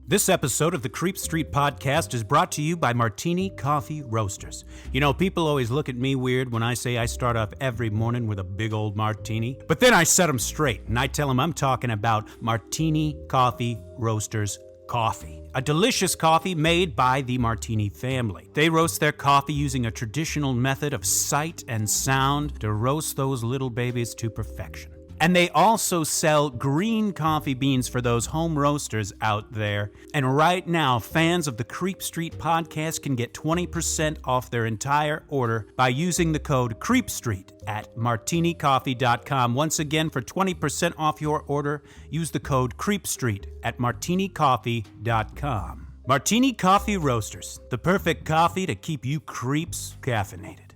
This episode of the Creep Street Podcast is brought to you by Martini Coffee Roasters. You know, people always look at me weird when I say I start off every morning with a big old martini. But then I set them straight, and I tell them I'm talking about Martini Coffee Roasters coffee. A delicious coffee made by the Martini family. They roast their coffee using a traditional method of sight and sound to roast those little babies to perfection. And they also sell green coffee beans for those home roasters out there. And right now, fans of the Creep Street Podcast can get 20% off their entire order by using the code CREEPSTREET at martinicoffee.com. Once again, for 20% off your order, use the code CREEPSTREET at martinicoffee.com. Martini Coffee Roasters, the perfect coffee to keep you creeps caffeinated.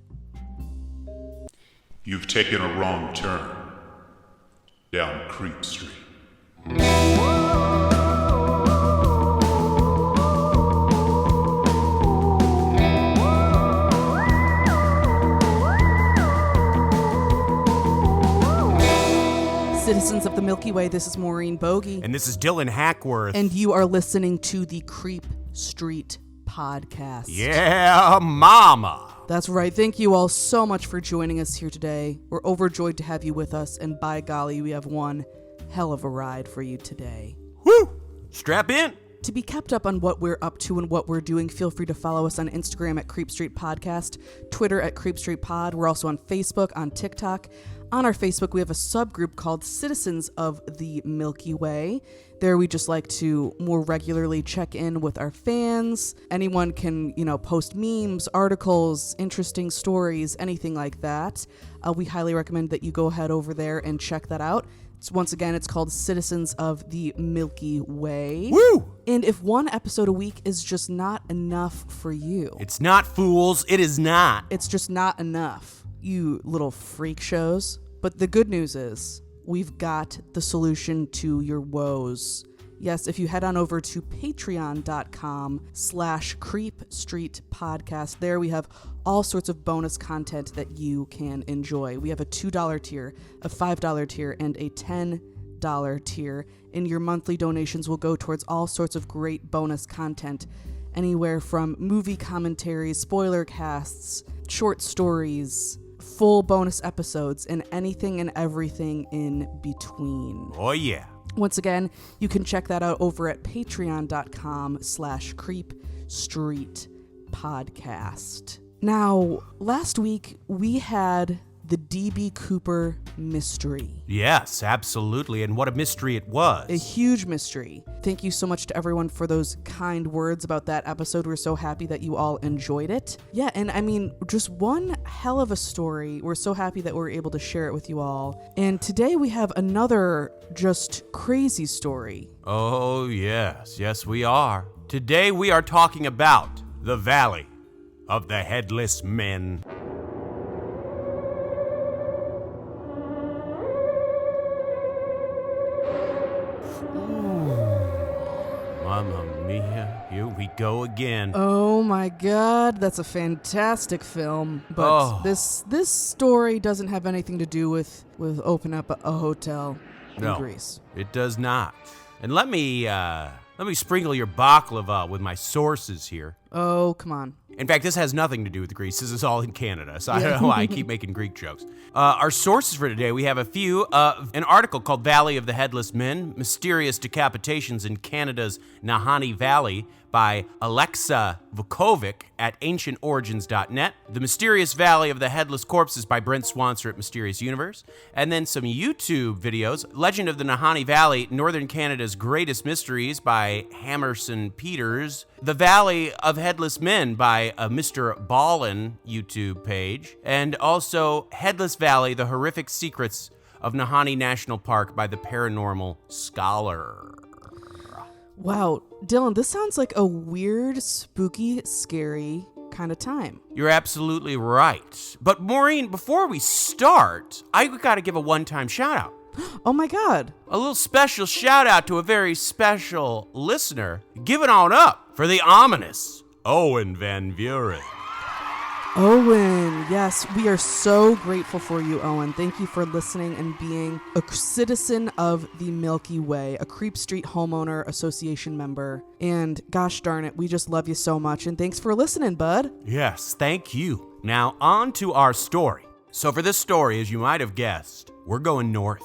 You've taken a wrong turn down Creep Street. Citizens of the Milky Way, this is Maureen Bogey. And this is Dylan Hackworth. And you are listening to the Creep Street Podcast. Yeah, mama. That's right. Thank you all so much for joining us here today. We're overjoyed to have you with us, and by golly, we have one hell of a ride for you today. Woo! Strap in. To be kept up on what we're up to and what we're doing, feel free to follow us on Instagram at Creep Street Podcast, Twitter at Creep Street Pod. We're also on Facebook, on TikTok. On our Facebook, we have a subgroup called Citizens of the Milky Way. There we just like to more regularly check in with our fans. Anyone can, post memes, articles, interesting stories, anything like that. We highly recommend that you go ahead over there and check that out. Once again, it's called Citizens of the Milky Way. Woo! And if one episode a week is just not enough for you. It's not, fools. It is not. It's just not enough, you little freak shows. But the good news is we've got the solution to your woes. Yes, if you head on over to patreon.com/creepstreetpodcast, there we have all sorts of bonus content that you can enjoy. We have a $2 tier, a $5 tier, and a $10 tier. And your monthly donations will go towards all sorts of great bonus content, anywhere from movie commentaries, spoiler casts, short stories, full bonus episodes, and anything and everything in between. Oh, yeah. Once again, you can check that out over at patreon.com/creepstreetpodcast. Now, last week we had the D.B. Cooper mystery. Yes, absolutely. And what a mystery it was. A huge mystery. Thank you so much to everyone for those kind words about that episode. We're so happy that you all enjoyed it. Yeah, and I mean, just one hell of a story. We're so happy that we're able to share it with you all. And today we have another just crazy story. Oh, yes. Yes, we are. Today we are talking about the Valley of the Headless Men. Mamma mia, here we go again. Oh my god, that's a fantastic film. But this story doesn't have anything to do with open up a hotel in Greece. It does not. And let me sprinkle your baklava with my sources here. Oh, come on. In fact, this has nothing to do with Greece. This is all in Canada, so I don't know why I keep making Greek jokes. Our sources for today, we have a few. An article called Valley of the Headless Men, Mysterious Decapitations in Canada's Nahanni Valley by Alexa Vukovic at ancientorigins.net. The Mysterious Valley of the Headless Corpses by Brent Swanser at Mysterious Universe. And then some YouTube videos. Legend of the Nahanni Valley, Northern Canada's Greatest Mysteries by Hammerson Peters. The Valley of Headless Men by Mr. Ballin YouTube page. And also Headless Valley, The Horrific Secrets of Nahanni National Park by the Paranormal Scholar. Wow, Dylan, this sounds like a weird, spooky, scary kind of time. You're absolutely right. But Maureen, before we start, I gotta give a one-time shout-out. Oh my god. A little special shout-out to a very special listener. Give it on up for the ominous Owen Van Buren. Owen, yes, we are so grateful for you, Owen. Thank you for listening and being a citizen of the Milky Way, a Creep Street Homeowner Association member. And gosh darn it, we just love you so much. And thanks for listening, bud. Yes, thank you. Now, on to our story. So for this story, as you might have guessed, we're going north.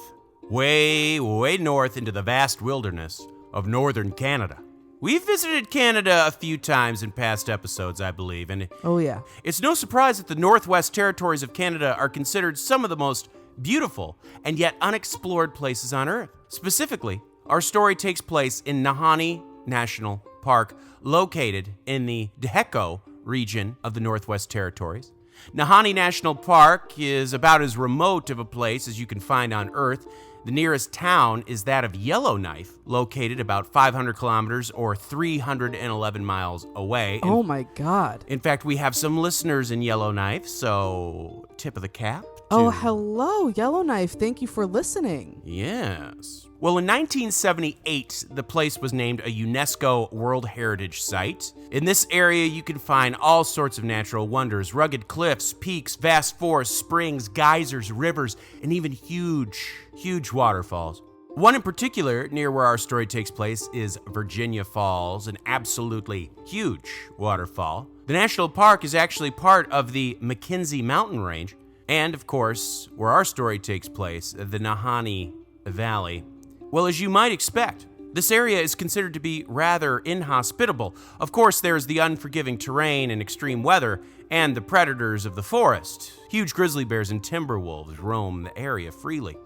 Way, way north into the vast wilderness of northern Canada. We've visited Canada a few times in past episodes, I believe, and Oh, yeah. it's no surprise that the Northwest Territories of Canada are considered some of the most beautiful and yet unexplored places on Earth. Specifically, our story takes place in Nahanni National Park, located in the Dheko region of the Northwest Territories. Nahanni National Park is about as remote of a place as you can find on Earth. The nearest town is that of Yellowknife, located about 500 kilometers or 311 miles away. Oh my God. In fact, we have some listeners in Yellowknife, so tip of the cap. Oh, hello, Yellowknife. Thank you for listening. Yes. Well, in 1978, the place was named a UNESCO World Heritage Site. In this area, you can find all sorts of natural wonders: rugged cliffs, peaks, vast forests, springs, geysers, rivers, and even huge waterfalls. One in particular, near where our story takes place, is Virginia Falls, an absolutely huge waterfall. The national park is actually part of the Mckenzie mountain range, and of course, where our story takes place, the Nahanni Valley. Well, as you might expect, this area is considered to be rather inhospitable. Of course, there's the unforgiving terrain and extreme weather, and the predators of the forest. Huge grizzly bears and timber wolves roam the area freely.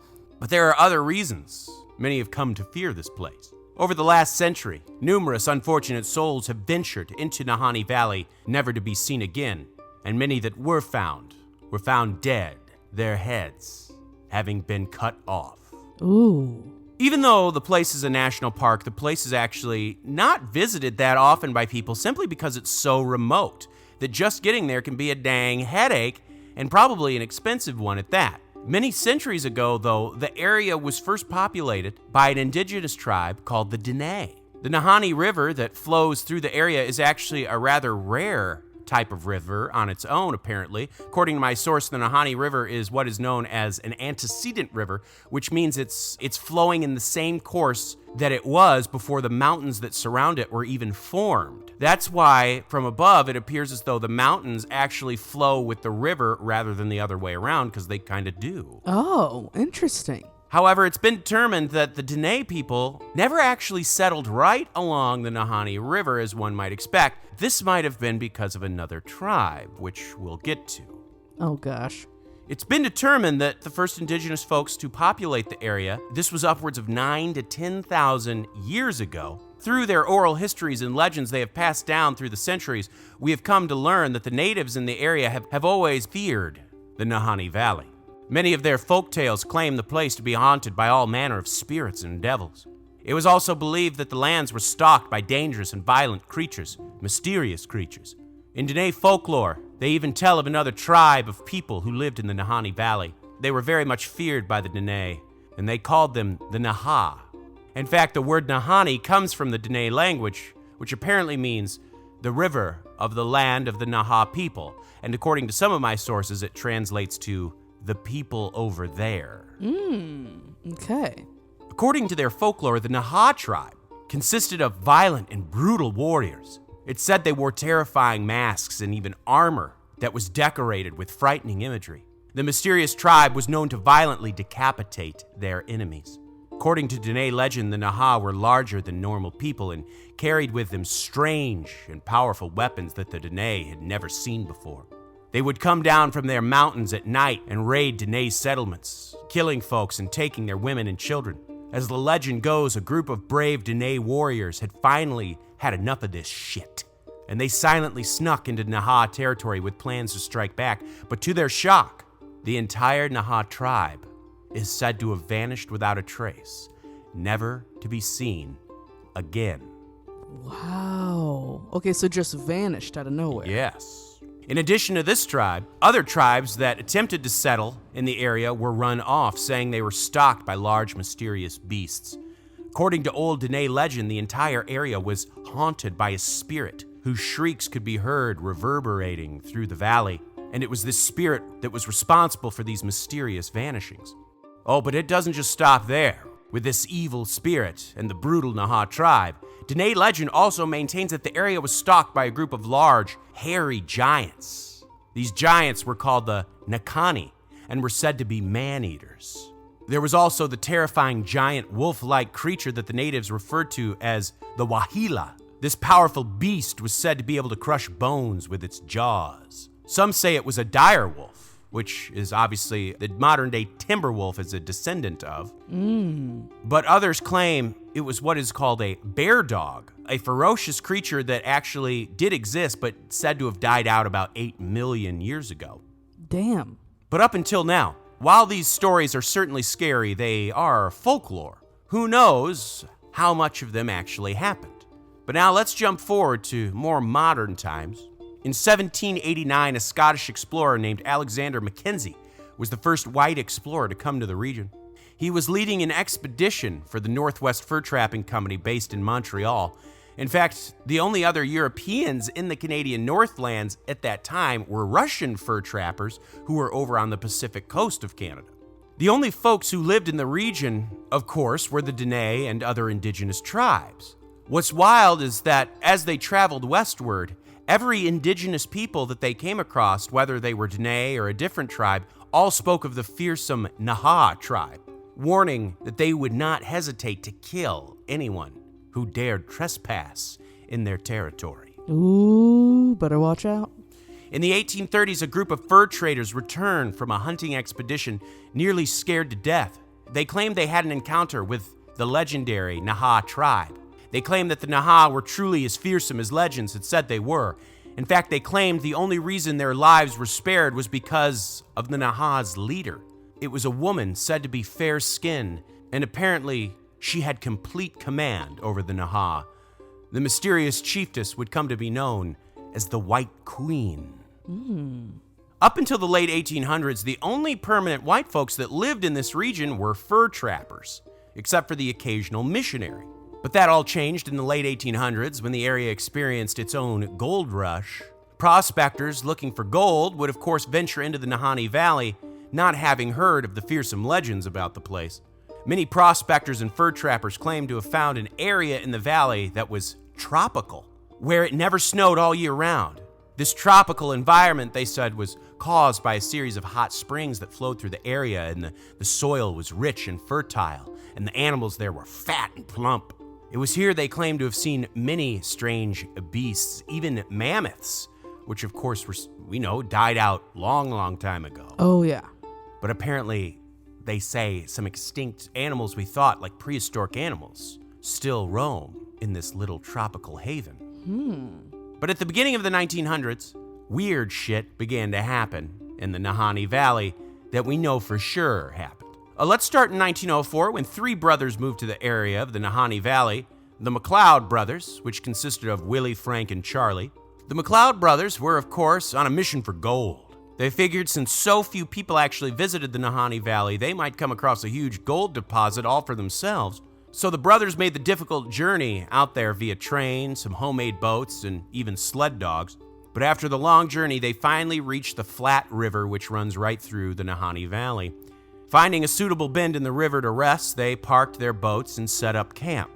But there are other reasons many have come to fear this place. Over the last century, numerous unfortunate souls have ventured into Nahanni Valley, never to be seen again, and many that were found dead, their heads having been cut off. Ooh. Even though the place is a national park, the place is actually not visited that often by people simply because it's so remote that just getting there can be a dang headache, and probably an expensive one at that. Many centuries ago, though, the area was first populated by an indigenous tribe called the Dene. The Nahanni River that flows through the area is actually a rather rare type of river on its own, apparently. According to my source, the Nahanni River is what is known as an antecedent river, which means it's flowing in the same course that it was before the mountains that surround it were even formed. That's why, from above, it appears as though the mountains actually flow with the river rather than the other way around, because they kind of do. Oh, interesting. However, it's been determined that the Dene people never actually settled right along the Nahanni River as one might expect. This might have been because of another tribe, which we'll get to. Oh gosh. It's been determined that the first indigenous folks to populate the area, this was upwards of 9,000 to 10,000 years ago. Through their oral histories and legends they have passed down through the centuries, we have come to learn that the natives in the area have always feared the Nahanni Valley. Many of their folk tales claim the place to be haunted by all manner of spirits and devils. It was also believed that the lands were stalked by dangerous and violent creatures, mysterious creatures. In Dene folklore, they even tell of another tribe of people who lived in the Nahanni Valley. They were very much feared by the Dene, and they called them the Naha. In fact, the word Nahanni comes from the Dene language, which apparently means the river of the land of the Naha people, and according to some of my sources, it translates to the people over there. Okay. According to their folklore, the Naha tribe consisted of violent and brutal warriors. It's said they wore terrifying masks and even armor that was decorated with frightening imagery. The mysterious tribe was known to violently decapitate their enemies. According to Dene legend, the Naha were larger than normal people and carried with them strange and powerful weapons that the Dene had never seen before. They would come down from their mountains at night and raid Dene settlements, killing folks and taking their women and children. As the legend goes, a group of brave Dene warriors had finally had enough of this shit, and they silently snuck into Naha territory with plans to strike back. But to their shock, the entire Naha tribe is said to have vanished without a trace, never to be seen again. Wow. Okay, so just vanished out of nowhere. Yes. In addition to this tribe, other tribes that attempted to settle in the area were run off, saying they were stalked by large mysterious beasts. According to old Dene legend, the entire area was haunted by a spirit whose shrieks could be heard reverberating through the valley. and it was this spirit that was responsible for these mysterious vanishings. Oh, but it doesn't just stop there. With this evil spirit and the brutal Naha tribe, Dene legend also maintains that the area was stalked by a group of large, hairy giants. These giants were called the Nakani and were said to be man-eaters. There was also the terrifying giant wolf-like creature that the natives referred to as the Wahila. This powerful beast was said to be able to crush bones with its jaws. Some say it was a dire wolf, which is obviously the modern-day timber wolf is a descendant of. But others claim it was what is called a bear dog, a ferocious creature that actually did exist but said to have died out about 8 million years ago. Damn. But up until now, while these stories are certainly scary, they are folklore. Who knows how much of them actually happened? But now let's jump forward to more modern times. In 1789, a Scottish explorer named Alexander Mckenzie was the first white explorer to come to the region. He was leading an expedition for the Northwest Fur Trapping Company based in Montreal. In fact, the only other Europeans in the Canadian Northlands at that time were Russian fur trappers who were over on the Pacific coast of Canada. The only folks who lived in the region, of course, were the Dene and other indigenous tribes. What's wild is that as they traveled westward, every indigenous people that they came across, whether they were Dene or a different tribe, all spoke of the fearsome Naha tribe, warning that they would not hesitate to kill anyone who dared trespass in their territory. Ooh, better watch out. In the 1830s, a group of fur traders returned from a hunting expedition nearly scared to death. They claimed they had an encounter with the legendary Naha tribe. They claimed that the Naha were truly as fearsome as legends had said they were. In fact, they claimed the only reason their lives were spared was because of the Naha's leader. It was a woman said to be fair-skinned, and apparently she had complete command over the Naha. The mysterious chiefess would come to be known as the White Queen. Up until the late 1800s, the only permanent white folks that lived in this region were fur trappers, except for the occasional missionary. But that all changed in the late 1800s when the area experienced its own gold rush. Prospectors looking for gold would of course venture into the Nahanni Valley, not having heard of the fearsome legends about the place. Many prospectors and fur trappers claimed to have found an area in the valley that was tropical, where it never snowed all year round. This tropical environment, they said, was caused by a series of hot springs that flowed through the area, and the soil was rich and fertile, and the animals there were fat and plump. It was here they claimed to have seen many strange beasts, even mammoths, which of course we know died out long time ago. Oh, yeah. But apparently, they say some extinct animals we thought, like prehistoric animals, still roam in this little tropical haven. But at the beginning of the 1900s, weird shit began to happen in the Nahanni Valley that we know for sure happened. Let's start in 1904 when three brothers moved to the area of the Nahanni Valley. The Mcleod Brothers, which consisted of Willie, Frank, and Charlie. The Mcleod Brothers were, of course, on a mission for gold. They figured since so few people actually visited the Nahanni Valley, they might come across a huge gold deposit all for themselves. So the brothers made the difficult journey out there via train, some homemade boats, and even sled dogs. But after the long journey, they finally reached the Flat River, which runs right through the Nahanni Valley. Finding a suitable bend in the river to rest, they parked their boats and set up camp.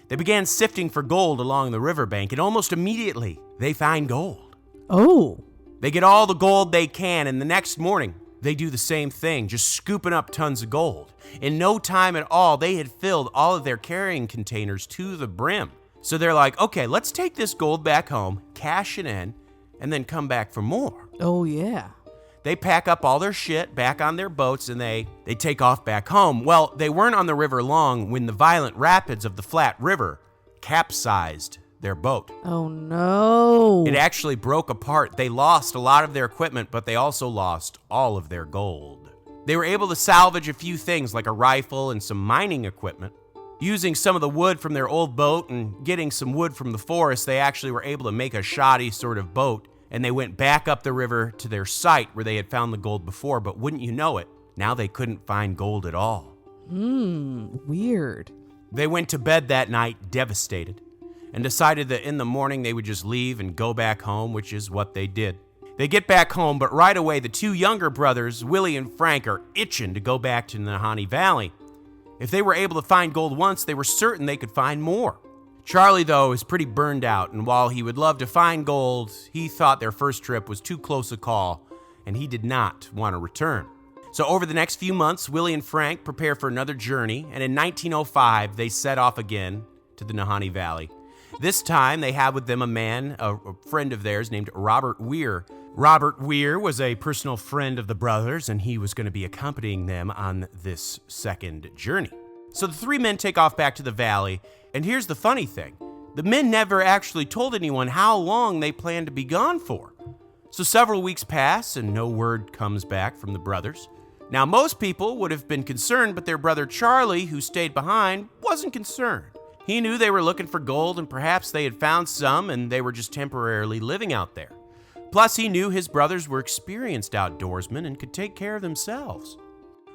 They began sifting for gold along the riverbank, and almost immediately, they find gold. Oh. They get all the gold they can, and the next morning, they do the same thing, just scooping up tons of gold. In no time at all, they had filled all of their carrying containers to the brim. So they're like, okay, let's take this gold back home, cash it in, and then come back for more. Oh, yeah. They pack up all their shit back on their boats and they take off back home. Well, they weren't on the river long when the violent rapids of the Flat River capsized their boat. Oh, no. It actually broke apart. They lost a lot of their equipment, but they also lost all of their gold. They were able to salvage a few things like a rifle and some mining equipment. Using some of the wood from their old boat and getting some wood from the forest, they actually were able to make a shoddy sort of boat. And they went back up the river to their site where they had found the gold before, but wouldn't you know it, now they couldn't find gold at all. Weird. They went to bed that night devastated and decided that in the morning they would just leave and go back home, which is what they did. They get back home, but right away the two younger brothers, Willie and Frank, are itching to go back to the Nahanni Valley. If they were able to find gold once, they were certain they could find more. Charlie, though, is pretty burned out, and while he would love to find gold, he thought their first trip was too close a call, and he did not want to return. So over the next few months, Willie and Frank prepare for another journey, and in 1905, they set off again to the Nahanni Valley. This time, they have with them a friend of theirs named Robert Weir. Robert Weir was a personal friend of the brothers, and he was going to be accompanying them on this second journey. So the three men take off back to the valley, and here's the funny thing. The men never actually told anyone how long they planned to be gone for. So several weeks pass, and no word comes back from the brothers. Now, most people would have been concerned, but their brother Charlie, who stayed behind, wasn't concerned. He knew they were looking for gold, and perhaps they had found some, and they were just temporarily living out there. Plus, he knew his brothers were experienced outdoorsmen and could take care of themselves.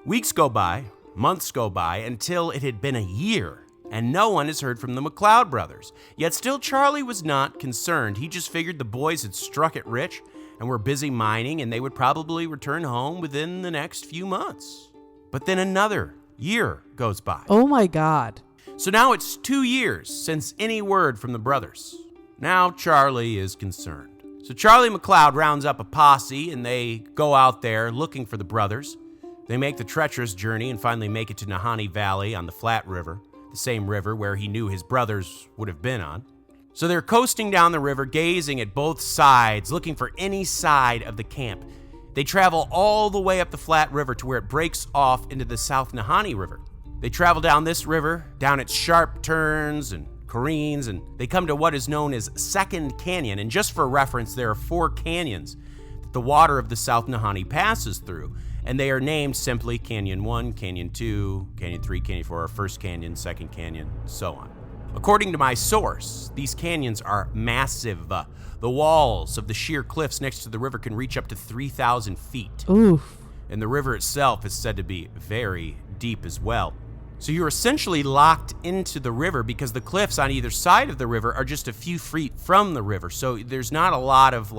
Weeks go by, months go by, until it had been a year, and no one has heard from the Mcleod brothers. Yet still, Charlie was not concerned. He just figured the boys had struck it rich and were busy mining, and they would probably return home within the next few months. But then another year goes by. Oh my God. So now it's 2 years since any word from the brothers. Now Charlie is concerned. So Charlie Mcleod rounds up a posse, and they go out there looking for the brothers. They make the treacherous journey and finally make it to Nahanni Valley on the Flat River, the same river where he knew his brothers would have been on. So they're coasting down the river, gazing at both sides, looking for any side of the camp. They travel all the way up the Flat River to where it breaks off into the South Nahanni River. They travel down this river, down its sharp turns and careens, and they come to what is known as Second Canyon. And just for reference, there are 4 canyons that the water of the South Nahanni passes through, and they are named simply Canyon 1, Canyon 2, Canyon 3, Canyon 4, First Canyon, Second Canyon, so on. According to my source, these canyons are massive. The walls of the sheer cliffs next to the river can reach up to 3,000 feet. Oof. And the river itself is said to be very deep as well. So you're essentially locked into the river because the cliffs on either side of the river are just a few feet from the river. So there's not a lot of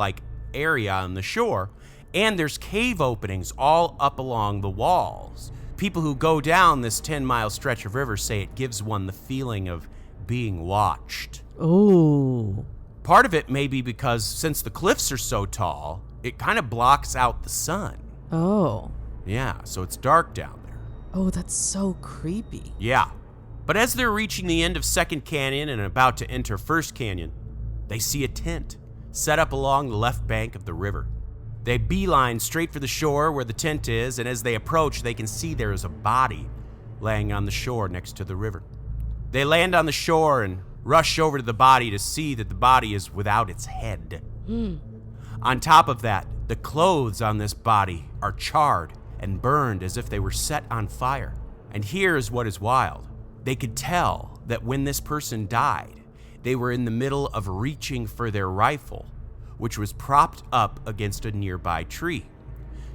area on the shore. And there's cave openings all up along the walls. People who go down this 10-mile stretch of river say it gives one the feeling of being watched. Oh. Part of it may be because since the cliffs are so tall, it kind of blocks out the sun. Oh. Yeah, so it's dark down there. Oh, that's so creepy. Yeah. But as they're reaching the end of Second Canyon and about to enter First Canyon, they see a tent set up along the left bank of the river. They beeline straight for the shore where the tent is, and as they approach, they can see there is a body laying on the shore next to the river. They land on the shore and rush over to the body to see that the body is without its head. On top of that, the clothes on this body are charred and burned as if they were set on fire. And here's what is wild. They could tell that when this person died, they were in the middle of reaching for their rifle, which was propped up against a nearby tree.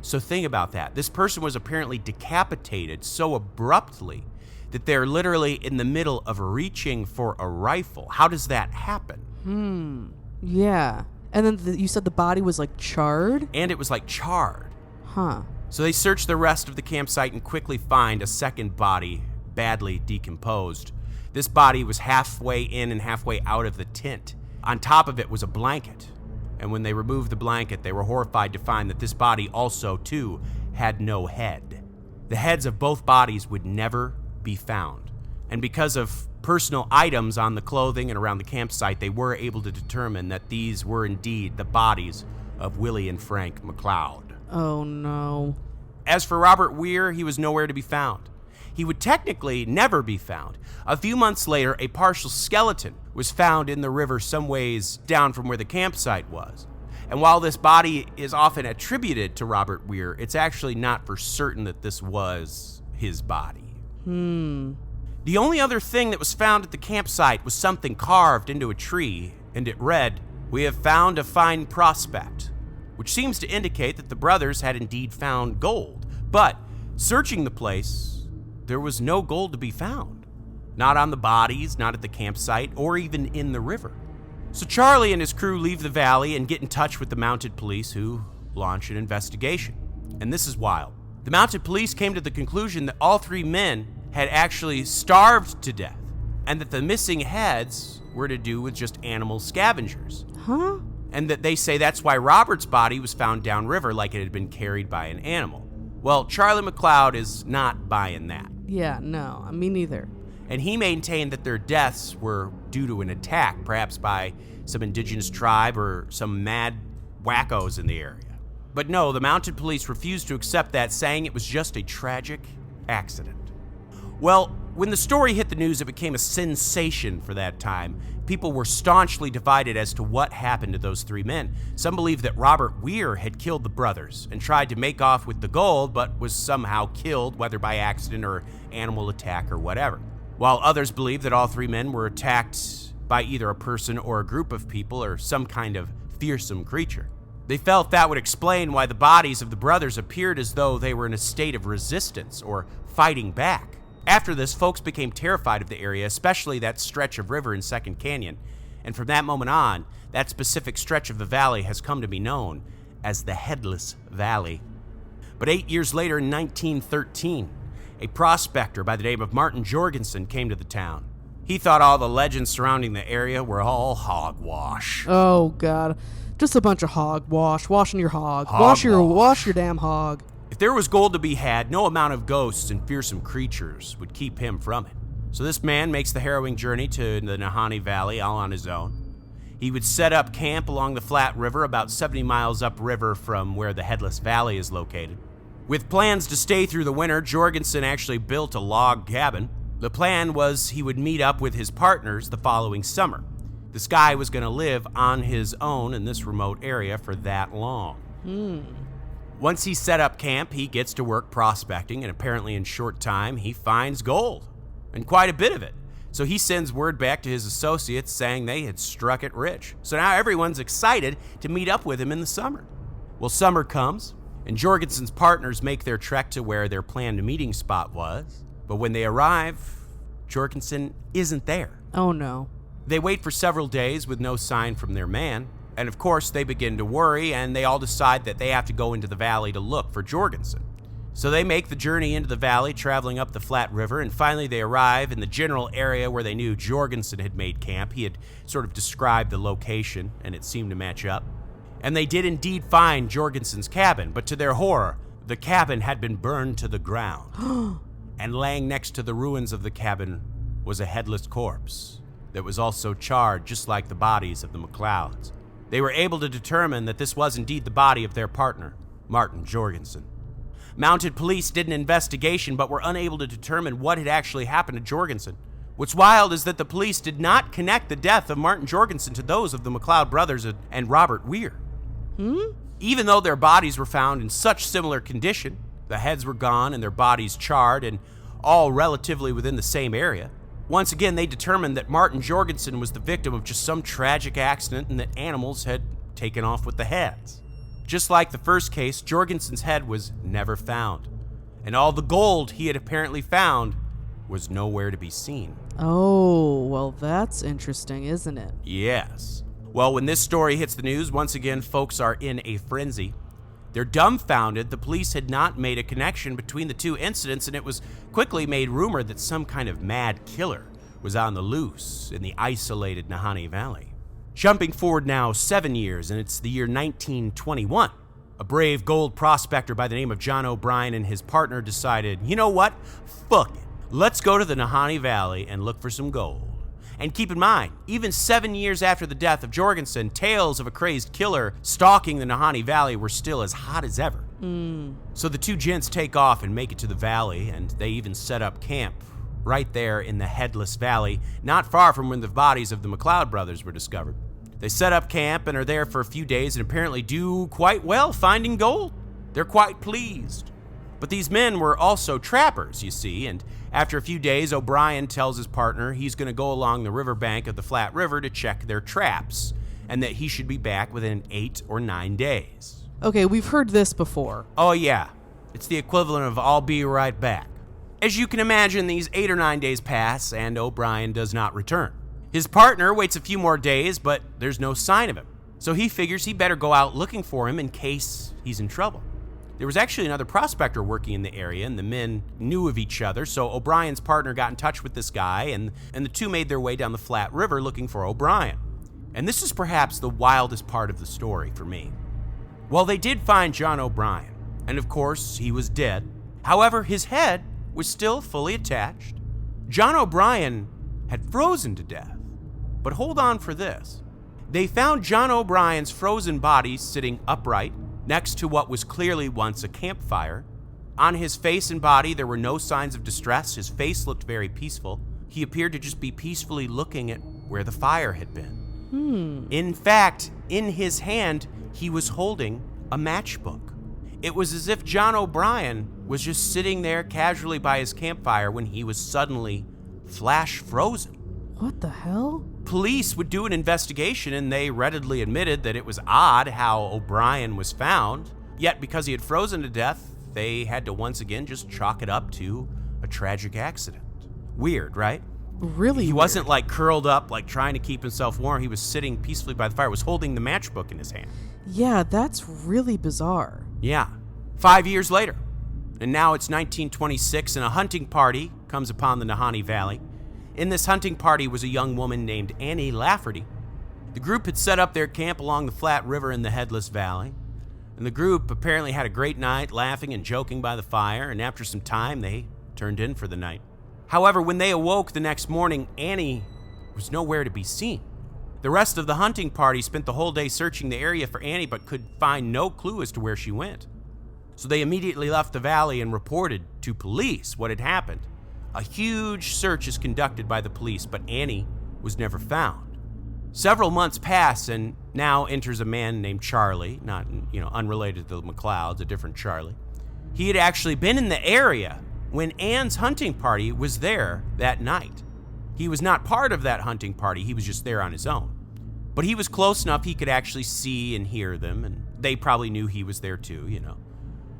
So think about that. This person was apparently decapitated so abruptly that they're literally in the middle of reaching for a rifle. How does that happen? Yeah. And then you said the body was charred? And it was charred. Huh. So they search the rest of the campsite and quickly find a second body, badly decomposed. This body was halfway in and halfway out of the tent. On top of it was a blanket. And when they removed the blanket, they were horrified to find that this body also, too, had no head. The heads of both bodies would never be found. And because of personal items on the clothing and around the campsite, they were able to determine that these were indeed the bodies of Willie and Frank Mcleod. Oh, no. As for Robert Weir, he was nowhere to be found. He would technically never be found. A few months later, a partial skeleton was found in the river some ways down from where the campsite was. And while this body is often attributed to Robert Weir, it's actually not for certain that this was his body. The only other thing that was found at the campsite was something carved into a tree, and it read, "We have found a fine prospect," which seems to indicate that the brothers had indeed found gold. But searching the place, there was no gold to be found. Not on the bodies, not at the campsite, or even in the river. So Charlie and his crew leave the valley and get in touch with the mounted police, who launch an investigation. And this is wild. The mounted police came to the conclusion that all three men had actually starved to death, and that the missing heads were to do with just animal scavengers. Huh? And that they say that's why Robert's body was found downriver, like it had been carried by an animal. Well, Charlie Mcleod is not buying that. Yeah, no, me neither. And he maintained that their deaths were due to an attack, perhaps by some indigenous tribe or some mad wackos in the area. But no, the mounted police refused to accept that, saying it was just a tragic accident. Well, when the story hit the news, it became a sensation for that time. People were staunchly divided as to what happened to those three men. Some believed that Robert Weir had killed the brothers and tried to make off with the gold, but was somehow killed, whether by accident or animal attack or whatever. While others believed that all three men were attacked by either a person or a group of people or some kind of fearsome creature. They felt that would explain why the bodies of the brothers appeared as though they were in a state of resistance or fighting back. After this, folks became terrified of the area, especially that stretch of river in Second Canyon. And from that moment on, that specific stretch of the valley has come to be known as the Headless Valley. But 8 years later, in 1913, a prospector by the name of Martin Jorgensen came to the town. He thought all the legends surrounding the area were all hogwash. Oh, God. Just a bunch of hogwash. Washing your hog. Hogwash. Wash your damn hog. If there was gold to be had, no amount of ghosts and fearsome creatures would keep him from it. So this man makes the harrowing journey to the Nahanni Valley all on his own. He would set up camp along the Flat River, about 70 miles upriver from where the Headless Valley is located. With plans to stay through the winter, Jorgensen actually built a log cabin. The plan was he would meet up with his partners the following summer. This guy was going to live on his own in this remote area for that long. Once he set up camp, he gets to work prospecting, and apparently in short time, he finds gold, and quite a bit of it. So he sends word back to his associates saying they had struck it rich. So now everyone's excited to meet up with him in the summer. Well, summer comes, and Jorgensen's partners make their trek to where their planned meeting spot was. But when they arrive, Jorgensen isn't there. Oh, no. They wait for several days with no sign from their man. And of course, they begin to worry, and they all decide that they have to go into the valley to look for Jorgensen. So they make the journey into the valley, traveling up the Flat River, and finally they arrive in the general area where they knew Jorgensen had made camp. He had sort of described the location, and it seemed to match up. And they did indeed find Jorgensen's cabin, but to their horror, the cabin had been burned to the ground. And laying next to the ruins of the cabin was a headless corpse that was also charred, just like the bodies of the Mcleods. They were able to determine that this was indeed the body of their partner, Martin Jorgensen. Mounted police did an investigation but were unable to determine what had actually happened to Jorgensen. What's wild is that the police did not connect the death of Martin Jorgensen to those of the Mcleod brothers and Robert Weir. Even though their bodies were found in such similar condition, the heads were gone and their bodies charred, and all relatively within the same area. Once again, they determined that Martin Jorgensen was the victim of just some tragic accident and that animals had taken off with the heads. Just like the first case, Jorgensen's head was never found, and all the gold he had apparently found was nowhere to be seen. Oh, well, that's interesting, isn't it? Yes. Well, when this story hits the news, once again, folks are in a frenzy. They're dumbfounded. The police had not made a connection between the two incidents, and it was quickly made rumor that some kind of mad killer was on the loose in the isolated Nahanni Valley. Jumping forward now 7 years, and it's the year 1921. A brave gold prospector by the name of John O'Brien and his partner decided, you know what? Fuck it. Let's go to the Nahanni Valley and look for some gold. And keep in mind, even 7 years after the death of Jorgensen, tales of a crazed killer stalking the Nahanni Valley were still as hot as ever. So the two gents take off and make it to the valley, and they even set up camp right there in the Headless Valley, not far from when the bodies of the Mcleod brothers were discovered. They set up camp and are there for a few days and apparently do quite well finding gold. They're quite pleased. But these men were also trappers, you see, and after a few days, O'Brien tells his partner he's going to go along the riverbank of the Flat River to check their traps, and that he should be back within 8 or 9 days. Okay, we've heard this before. Oh yeah, it's the equivalent of I'll be right back. As you can imagine, these 8 or 9 days pass, and O'Brien does not return. His partner waits a few more days, but there's no sign of him. So he figures he better go out looking for him in case he's in trouble. There was actually another prospector working in the area, and the men knew of each other, so O'Brien's partner got in touch with this guy, and the two made their way down the Flat River looking for O'Brien. And this is perhaps the wildest part of the story for me. Well, they did find John O'Brien, and of course, he was dead. However, his head was still fully attached. John O'Brien had frozen to death. But hold on for this. They found John O'Brien's frozen body sitting upright next to what was clearly once a campfire. On his face and body, there were no signs of distress. His face looked very peaceful. He appeared to just be peacefully looking at where the fire had been. In fact, in his hand, he was holding a matchbook. It was as if John O'Brien was just sitting there casually by his campfire when he was suddenly flash frozen. What the hell? Police would do an investigation, and they readily admitted that it was odd how O'Brien was found. Yet, because he had frozen to death, they had to once again just chalk it up to a tragic accident. Weird, right? Really He weird. wasn't like curled up, like trying to keep himself warm. He was sitting peacefully by the fire, was holding the matchbook in his hand. Yeah, that's really bizarre. Yeah. 5 years later, and now it's 1926, and a hunting party comes upon the Nahanni Valley. In this hunting party was a young woman named Annie Lafferty. The group had set up their camp along the Flat River in the Headless Valley, and the group apparently had a great night laughing and joking by the fire, and after some time, they turned in for the night. However, when they awoke the next morning, Annie was nowhere to be seen. The rest of the hunting party spent the whole day searching the area for Annie, but could find no clue as to where she went. So they immediately left the valley and reported to police what had happened. A huge search is conducted by the police, but Annie was never found. Several months pass, and now enters a man named Charlie, not, unrelated to the Mcleods, a different Charlie. He had actually been in the area when Anne's hunting party was there that night. He was not part of that hunting party, he was just there on his own. But he was close enough he could actually see and hear them, and they probably knew he was there too,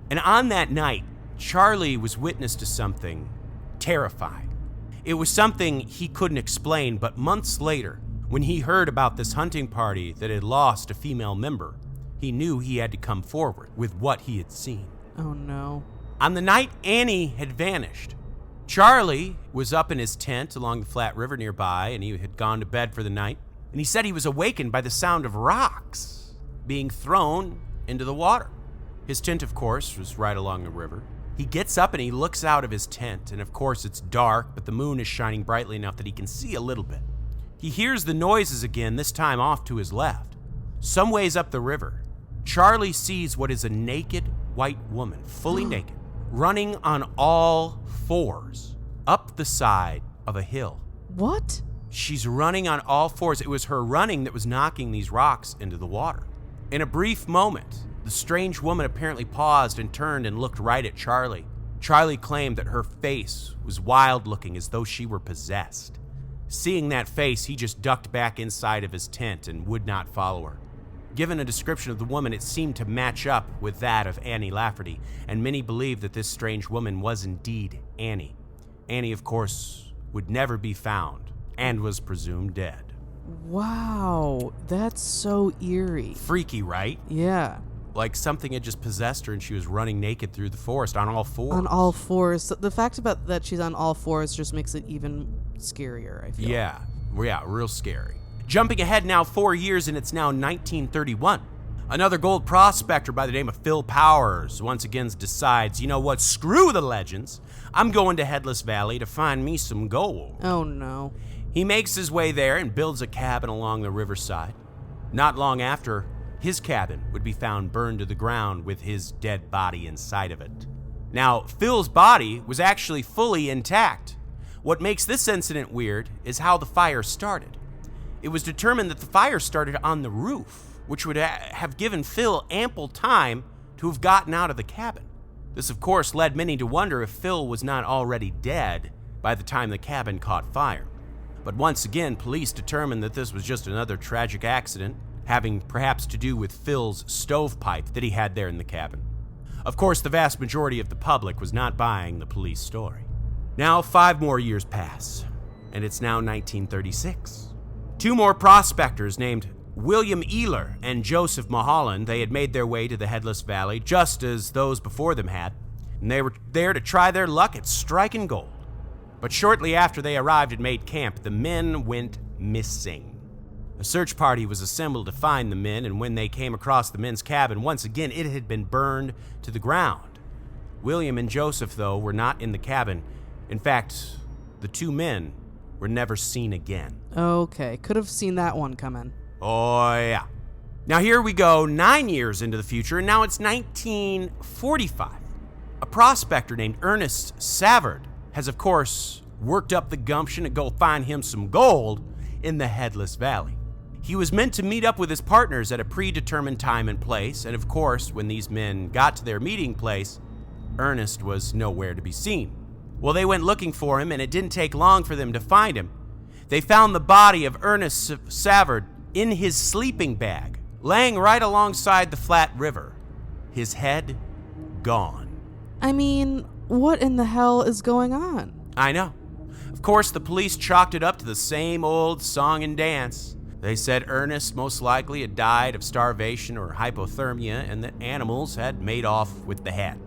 And on that night, Charlie was witness to something terrifying. It was something he couldn't explain, but months later, when he heard about this hunting party that had lost a female member, he knew he had to come forward with what he had seen. Oh no. On the night Annie had vanished, Charlie was up in his tent along the Flat River nearby, and he had gone to bed for the night, and he said he was awakened by the sound of rocks being thrown into the water. His tent, of course, was right along the river. He gets up and he looks out of his tent, and of course it's dark, but the moon is shining brightly enough that he can see a little bit. He hears the noises again, this time off to his left. Some ways up the river, Charlie sees what is a naked white woman, fully naked, running on all fours up the side of a hill. What? She's running on all fours. It was her running that was knocking these rocks into the water. In a brief moment, the strange woman apparently paused and turned and looked right at Charlie. Charlie claimed that her face was wild-looking, as though she were possessed. Seeing that face, he just ducked back inside of his tent and would not follow her. Given a description of the woman, it seemed to match up with that of Annie Lafferty, and many believed that this strange woman was indeed Annie. Annie, of course, would never be found and was presumed dead. Wow, that's so eerie. Freaky, right? Yeah. Like something had just possessed her and she was running naked through the forest on all fours. On all fours. The fact about that she's on all fours just makes it even scarier, I feel. Yeah, real scary. Jumping ahead now 4 years, and it's now 1931. Another gold prospector by the name of Phil Powers once again decides, you know what, screw the legends. I'm going to Headless Valley to find me some gold. Oh no. He makes his way there and builds a cabin along the riverside. Not long after, his cabin would be found burned to the ground with his dead body inside of it. Now, Phil's body was actually fully intact. What makes this incident weird is how the fire started. It was determined that the fire started on the roof, which would have given Phil ample time to have gotten out of the cabin. This, of course, led many to wonder if Phil was not already dead by the time the cabin caught fire. But once again, police determined that this was just another tragic accident, having perhaps to do with Phil's stovepipe that he had there in the cabin. Of course, the vast majority of the public was not buying the police story. Now, 5 more years pass, and it's now 1936. Two more prospectors named William Ealer and Joseph Mulholland, they had made their way to the Headless Valley just as those before them had, and they were there to try their luck at striking gold. But shortly after they arrived and made camp, the men went missing. A search party was assembled to find the men, and when they came across the men's cabin, once again it had been burned to the ground. William and Joseph, though, were not in the cabin. In fact, the two men were never seen again. Okay, could have seen that one coming. Oh, yeah. Now here we go 9 years into the future, and now it's 1945. A prospector named Ernest Savard has, of course, worked up the gumption to go find him some gold in the Headless Valley. He was meant to meet up with his partners at a predetermined time and place, and of course, when these men got to their meeting place, Ernest was nowhere to be seen. Well, they went looking for him, and it didn't take long for them to find him. They found the body of Ernest Savard in his sleeping bag, laying right alongside the flat river. His head gone. I mean, what in the hell is going on? I know. Of course, the police chalked it up to the same old song and dance. They said Ernest most likely had died of starvation or hypothermia, and that animals had made off with the head.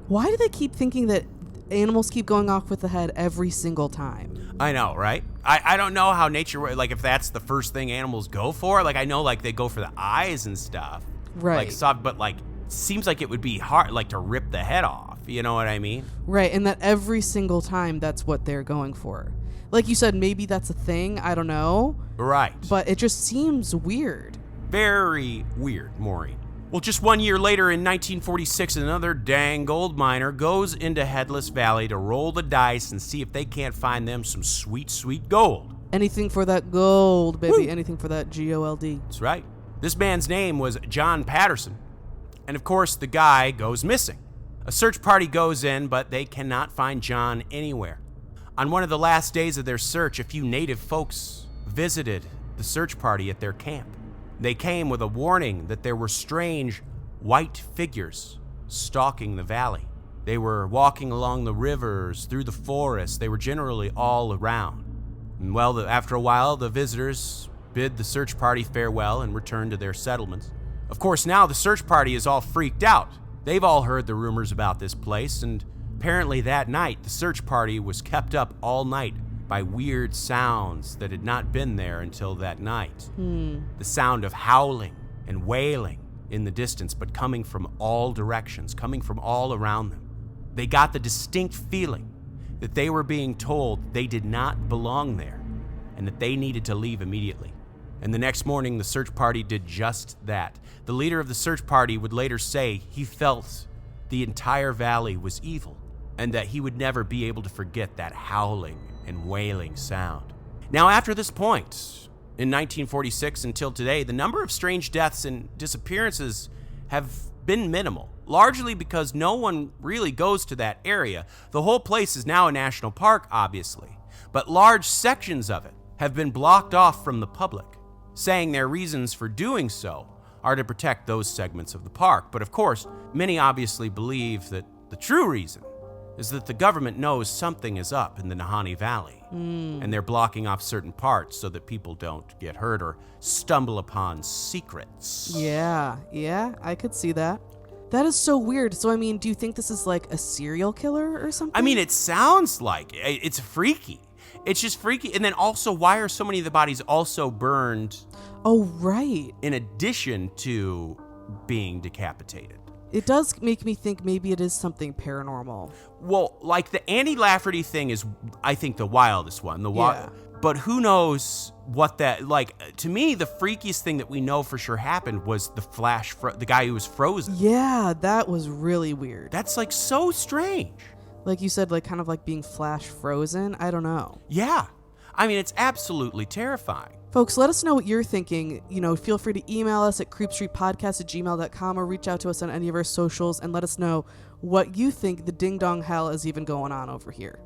Why do they keep thinking that animals keep going off with the head every single time? I know, right? I don't know how nature, like, if that's the first thing animals go for. Like, I know, like, they go for the eyes and stuff. Right. But, like, seems like it would be hard, like, to rip the head off. You know what I mean? Right, and that every single time that's what they're going for. Like you said, maybe that's a thing. I don't know. Right. But it just seems weird. Very weird, Maureen. Well, just 1 year later in 1946, another dang gold miner goes into Headless Valley to roll the dice and see if they can't find them some sweet, sweet gold. Anything for that gold, baby. Woo. Anything for that GOLD. That's right. This man's name was John Patterson. And of course, the guy goes missing. A search party goes in, but they cannot find John anywhere. On one of the last days of their search, a few native folks visited the search party at their camp. They came with a warning that there were strange white figures stalking the valley. They were walking along the rivers, through the forest. They were generally all around. And well, after a while, the visitors bid the search party farewell and returned to their settlements. Of course, now the search party is all freaked out. They've all heard the rumors about this place, and apparently that night, the search party was kept up all night by weird sounds that had not been there until that night. The sound of howling and wailing in the distance, but coming from all directions, coming from all around them. They got the distinct feeling that they were being told they did not belong there and that they needed to leave immediately. And the next morning, the search party did just that. The leader of the search party would later say he felt the entire valley was evil and that he would never be able to forget that howling and wailing sound. Now, after this point, in 1946 until today, the number of strange deaths and disappearances have been minimal, largely because no one really goes to that area. The whole place is now a national park, obviously, but large sections of it have been blocked off from the public, saying their reasons for doing so are to protect those segments of the park. But of course, many obviously believe that the true reason is that the government knows something is up in the Nahanni Valley, and they're blocking off certain parts so that people don't get hurt or stumble upon secrets. Yeah, I could see that. That is so weird. So, I mean, do you think this is like a serial killer or something? I mean, it sounds like it's freaky. It's just freaky. And then also, why are so many of the bodies also burned? Oh, right. In addition to being decapitated. It does make me think maybe it is something paranormal. Well, like the Andy Lafferty thing is, I think, the wildest one. Yeah. But who knows what that, like, to me, the freakiest thing that we know for sure happened was the guy who was frozen. Yeah, that was really weird. That's, like, so strange. Like you said, like, kind of like being flash frozen. I don't know. Yeah. I mean, it's absolutely terrifying. Folks, let us know what you're thinking. You know, feel free to email us at creepstreetpodcast@gmail.com or reach out to us on any of our socials and let us know what you think the ding-dong hell is even going on over here.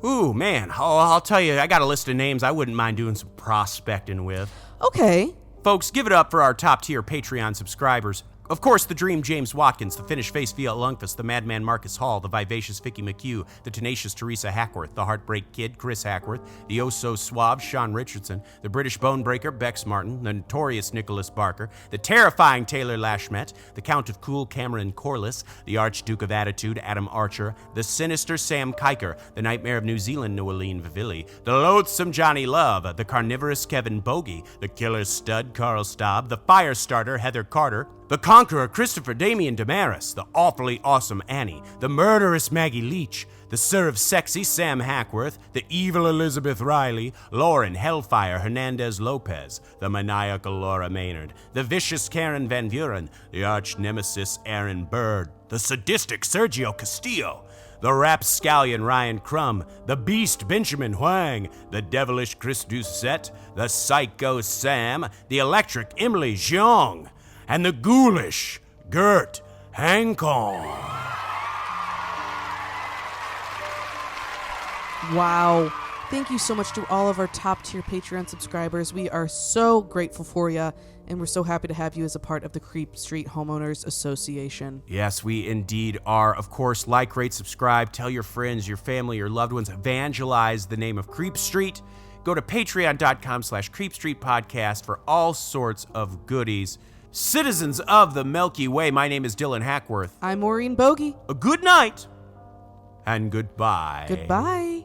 Ooh, man. I'll tell you, I got a list of names I wouldn't mind doing some prospecting with. Okay. Folks, give it up for our top-tier Patreon subscribers: Of course, the Dream James Watkins, the Finnish face Via Lundqvist, the Madman Marcus Hall, the vivacious Vicky McHugh, the tenacious Teresa Hackworth, the Heartbreak Kid Chris Hackworth, the oh-so-suave Sean Richardson, the British Bonebreaker Bex Martin, the notorious Nicholas Barker, the terrifying Taylor Lashmet, the Count of Cool Cameron Corliss, the Archduke of Attitude Adam Archer, the sinister Sam Kiker, the Nightmare of New Zealand Noeline Vivilli, the loathsome Johnny Love, the carnivorous Kevin Bogey, the killer stud Carl Staub, the fire starter Heather Carter, the conqueror Christopher Damian Damaris, the awfully awesome Annie, the murderous Maggie Leach, the Sir of Sexy Sam Hackworth, the evil Elizabeth Riley, Lauren Hellfire Hernandez Lopez, the maniacal Laura Maynard, the vicious Karen Van Buren, the arch nemesis Aaron Bird, the sadistic Sergio Castillo, the rapscallion Ryan Crum, the beast Benjamin Huang, the devilish Chris Doucette, the psycho Sam, the electric Emily Jeong, and the ghoulish Gert Hankong. Wow. Thank you so much to all of our top-tier Patreon subscribers. We are so grateful for you, and we're so happy to have you as a part of the Creep Street Homeowners Association. Yes, we indeed are. Of course, like, rate, subscribe, tell your friends, your family, your loved ones, evangelize the name of Creep Street. Go to patreon.com/creepstreetpodcast for all sorts of goodies. Citizens of the Milky Way, my name is Dylan Hackworth. I'm Maureen Bogey. A good night and goodbye. Goodbye.